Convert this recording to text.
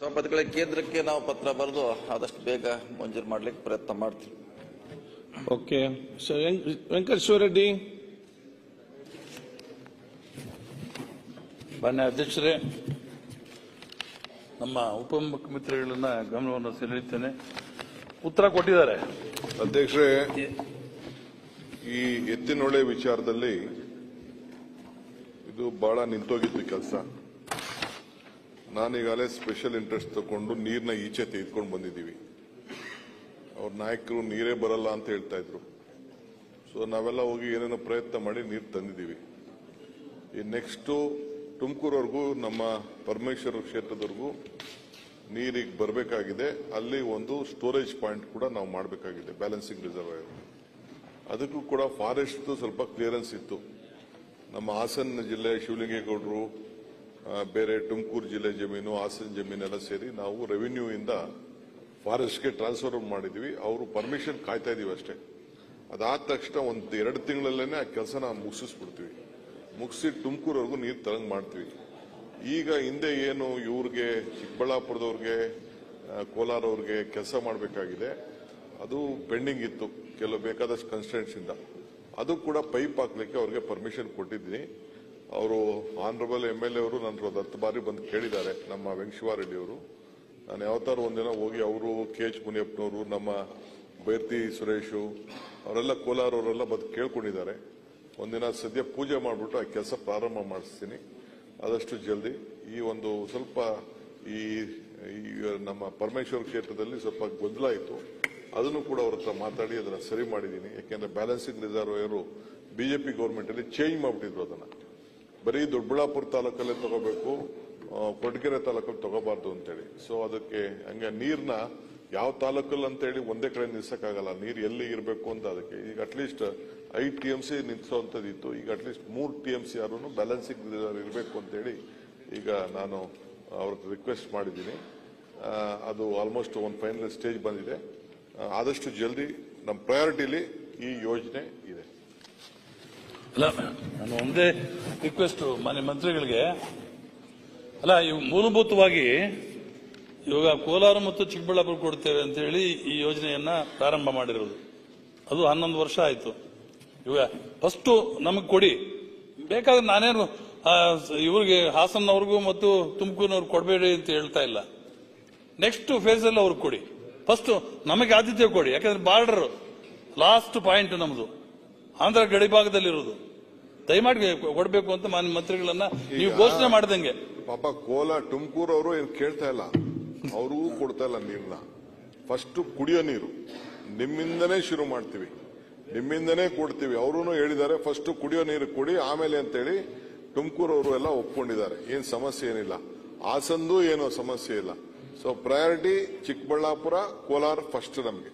ಸಭಾಪತಿಗಳ ಕೇಂದ್ರಕ್ಕೆ ನಾವು ಪತ್ರ ಬರೆದು ಆದಷ್ಟು ಬೇಗ ಮಂಜೂರು ಮಾಡಲಿಕ್ಕೆ ಪ್ರಯತ್ನ ಮಾಡ್ತೀವಿ. ಓಕೆ. ವೆಂಕಟೇಶ್ವರ ರೆಡ್ಡಿ. ಮಾನ್ಯ ಅಧ್ಯಕ್ಷರೇ, ನಮ್ಮ ಉಪಮುಖ್ಯಮಂತ್ರಿಗಳನ್ನ ಗಮನವನ್ನು ಸೆಳೆಯುತ್ತೇನೆ. ಉತ್ತರ ಕೊಟ್ಟಿದ್ದಾರೆ. ಅಧ್ಯಕ್ಷರೇ, ಈ ಎತ್ತಿನೊಳೆ ವಿಚಾರದಲ್ಲಿ ಇದು ಬಹಳ ನಿಂತೋಗಿತ್ತು ಕೆಲಸ. ನಾನೀಗಾಗಲೇ ಸ್ಪೆಷಲ್ ಇಂಟ್ರೆಸ್ಟ್ ತಗೊಂಡು ನೀರನ್ನ ಈಚೆ ತೆಗೆದುಕೊಂಡು ಬಂದಿದ್ದೀವಿ. ಅವ್ರ ನಾಯಕರು ನೀರೇ ಬರಲ್ಲ ಅಂತ ಹೇಳ್ತಾ ಇದ್ರು. ಸೊ ನಾವೆಲ್ಲ ಹೋಗಿ ಏನೇನೋ ಪ್ರಯತ್ನ ಮಾಡಿ ನೀರು ತಂದಿದ್ದೀವಿ. ಈ ನೆಕ್ಸ್ಟ್ ತುಮಕೂರವರೆಗೂ ನಮ್ಮ ಪರಮೇಶ್ವರ ಕ್ಷೇತ್ರದವರೆಗೂ ನೀರಿಗೆ ಬರಬೇಕಾಗಿದೆ. ಅಲ್ಲಿ ಒಂದು ಸ್ಟೋರೇಜ್ ಪಾಯಿಂಟ್ ಕೂಡ ನಾವು ಮಾಡಬೇಕಾಗಿದೆ, ಬ್ಯಾಲೆನ್ಸಿಂಗ್ ರಿಸರ್ವಾಯರ್. ಅದಕ್ಕೂ ಕೂಡ ಫಾರೆಸ್ಟ್ ಸ್ವಲ್ಪ ಕ್ಲಿಯರೆನ್ಸ್ ಇತ್ತು. ನಮ್ಮ ಹಾಸನ ಜಿಲ್ಲೆ ಶಿವಲಿಂಗೇಗೌಡರು, ಬೇರೆ ತುಮಕೂರು ಜಿಲ್ಲೆ ಜಮೀನು, ಹಾಸನ ಜಮೀನೆಲ್ಲ ಸೇರಿ ನಾವು ರೆವಿನ್ಯೂ ಇಂದ ಫಾರೆಸ್ಟ್ಗೆ ಟ್ರಾನ್ಸ್ಫರ್ ಮಾಡಿದ್ವಿ. ಅವರು ಪರ್ಮಿಷನ್ ಕಾಯ್ತಾ ಇದೀವಿ ಅಷ್ಟೇ. ಅದಾದ ತಕ್ಷಣ ಒಂದು 2 ತಿಂಗಳಲ್ಲೇನೆ ಆ ಕೆಲಸನ ಮುಗಿಸ್ಬಿಡ್ತೀವಿ. ಮುಗಿಸಿ ತುಮಕೂರವರೆಗೂ ನೀರು ತರಂಗ್ ಮಾಡ್ತೀವಿ. ಈಗ ಹಿಂದೆ ಏನು ಇವ್ರಿಗೆ ಚಿಕ್ಕಬಳ್ಳಾಪುರದವ್ರಿಗೆ, ಕೋಲಾರ ಅವ್ರಿಗೆ ಕೆಲಸ ಮಾಡಬೇಕಾಗಿದೆ, ಅದು ಪೆಂಡಿಂಗ್ ಇತ್ತು ಕೆಲವು ಬೇಕಾದಷ್ಟು ಕನ್ಸ್ಟೆಂಟ್ಸ್ ಇಂದ. ಅದು ಕೂಡ ಪೈಪ್ ಹಾಕ್ಲಿಕ್ಕೆ ಅವ್ರಿಗೆ ಪರ್ಮಿಷನ್ ಕೊಟ್ಟಿದ್ದೀನಿ. ಅವರು ಆನರಬಲ್ MLA ಅವರು ನನ್ನ 10 ಬಾರಿ ಬಂದು ಕೇಳಿದ್ದಾರೆ, ನಮ್ಮ ವೆಂಕಟೇಶ್ವರ ಅವರು. ನಾನು ಯಾವತ್ತಾರು ಒಂದಿನ ಹೋಗಿ ಅವರು, KH ಮುನಿಯಪ್ಪನವರು, ನಮ್ಮ ಬೈರ್ತಿ ಸುರೇಶು ಅವರೆಲ್ಲ ಕೋಲಾರ ಅವರೆಲ್ಲ ಬಂದು ಕೇಳ್ಕೊಂಡಿದ್ದಾರೆ. ಒಂದಿನ ಸದ್ಯ ಪೂಜೆ ಮಾಡಿಬಿಟ್ಟು ಆ ಕೆಲಸ ಪ್ರಾರಂಭ ಮಾಡಿಸ್ತೀನಿ ಆದಷ್ಟು ಜಲ್ದಿ. ಈ ಒಂದು ಸ್ವಲ್ಪ ಈ ನಮ್ಮ ಪರಮೇಶ್ವರ ಕ್ಷೇತ್ರದಲ್ಲಿ ಸ್ವಲ್ಪ ಗೊಂದಲ ಇತ್ತು, ಅದನ್ನು ಕೂಡ ಅವ್ರ ಹತ್ರ ಮಾತಾಡಿ ಅದನ್ನ ಸರಿ ಮಾಡಿದ್ದೀನಿ. ಯಾಕೆಂದ್ರೆ ಬ್ಯಾಲೆನ್ಸಿಂಗ್ ರಿಸರ್ವಾಯರ್ ಬಿಜೆಪಿ ಗೌರ್ಮೆಂಟ್ ಅಲ್ಲಿ ಚೇಂಜ್ ಮಾಡಿಬಿಟ್ಟಿದ್ರು. ಅದನ್ನ ಬರೀ ದೊಡ್ಡಬಳ್ಳಾಪುರ ತಾಲೂಕಲ್ಲೇ ತಗೋಬೇಕು, ಕೊರಟಗೆರೆ ತಾಲೂಕಲ್ಲಿ ತಗೋಬಾರ್ದು ಅಂತೇಳಿ. ಸೊ ಅದಕ್ಕೆ ಹಂಗೆ ನೀರ್ನ ಯಾವ ತಾಲೂಕಲ್ಲಿ ಅಂತೇಳಿ ಒಂದೇ ಕಡೆ ನಿಲ್ಸಕ್ಕಾಗಲ್ಲ. ನೀರು ಎಲ್ಲಿ ಇರಬೇಕು ಅಂತ ಅದಕ್ಕೆ ಈಗ ಅಟ್ಲೀಸ್ಟ್ 5 TMC ನಿಲ್ಸೋಂಥದ್ದಿತ್ತು. ಈಗ ಅಟ್ಲೀಸ್ಟ್ 3 TMC ಯಾರು ಬ್ಯಾಲೆನ್ಸಿಂಗ್ ಇರಬೇಕು ಅಂತೇಳಿ ಈಗ ನಾನು ಅವ್ರ ರಿಕ್ವೆಸ್ಟ್ ಮಾಡಿದ್ದೀನಿ. ಅದು ಆಲ್ಮೋಸ್ಟ್ ಒಂದು ಫೈನಲ್ ಸ್ಟೇಜ್ ಬಂದಿದೆ. ಆದಷ್ಟು ಜಲ್ದಿ ನಮ್ಮ ಪ್ರಯಾರಿಟಿಲಿ ಈ ಯೋಜನೆ ಇದೆ. ಅಲ್ಲ, ನಾನು ಒಂದೇ ರಿಕ್ವೆಸ್ಟ್ ಮಾನ್ಯ ಮಂತ್ರಿಗಳಿಗೆ, ಅಲ್ಲ ಇವು ಮೂಲಭೂತವಾಗಿ ಇವಾಗ ಕೋಲಾರ ಮತ್ತು ಚಿಕ್ಕಬಳ್ಳಾಪುರ ಕೊಡ್ತೇವೆ ಅಂತ ಹೇಳಿ ಈ ಯೋಜನೆಯನ್ನ ಪ್ರಾರಂಭ ಮಾಡಿರೋದು. ಅದು 11 ವರ್ಷ ಆಯ್ತು. ಇವಾಗ ಫಸ್ಟ್ ನಮಗೆ ಕೊಡಿ, ಬೇಕಾದ್ರೆ ನಾನೇನು ಇವ್ರಿಗೆ ಹಾಸನವ್ರಿಗೂ ಮತ್ತು ತುಮಕೂರಿನವ್ರಿಗೆ ಕೊಡಬೇಡಿ ಅಂತ ಹೇಳ್ತಾ ಇಲ್ಲ. ನೆಕ್ಸ್ಟ್ ಫೇಸ್ ಅಲ್ಲಿ ಅವ್ರಿಗೆ ಕೊಡಿ. ಫಸ್ಟ್ ನಮಗೆ ಆದ್ಯತೆ ಕೊಡಿ. ಯಾಕಂದ್ರೆ ಬಾರ್ಡರ್ ಲಾಸ್ಟ್ ಪಾಯಿಂಟ್ ನಮ್ದು ಆಂಧ್ರ ಗಡಿ ಭಾಗದಲ್ಲಿರೋದು. ದಯಮಾಡಿ ಕೊಡಬೇಕು ಅಂತ ಮಾನ್ಯ ಮಂತ್ರಿಗಳನ್ನ ನೀವು ಘೋಷಣೆ ಮಾಡ್ದಂಗೆ. ಪಾಪ ತುಮಕೂರು ಅವರು ಏನು ಕೇಳ್ತಾ ಇಲ್ಲ, ಅವ್ರಿಗೂ ಕೊಡ್ತಾ ಇಲ್ಲ ನೀರ್ನ. ಫಸ್ಟ್ ಕುಡಿಯೋ ನೀರು ನಿಮ್ಮಿಂದನೇ ಶುರು ಮಾಡ್ತೀವಿ, ನಿಮ್ಮಿಂದನೇ ಕೊಡ್ತೀವಿ. ಅವರು ಹೇಳಿದ್ದಾರೆ ಫಸ್ಟ್ ಕುಡಿಯೋ ನೀರು ಕೊಡಿ ಆಮೇಲೆ ಅಂತೇಳಿ. ತುಮಕೂರು ಅವರು ಎಲ್ಲ ಒಪ್ಕೊಂಡಿದ್ದಾರೆ, ಏನ್ ಸಮಸ್ಯೆ ಏನಿಲ್ಲ. ಹಾಸನದು ಏನೋ ಸಮಸ್ಯೆ ಇಲ್ಲ. So priority Chikkaballapur, Kolar first ನಮಗೆ.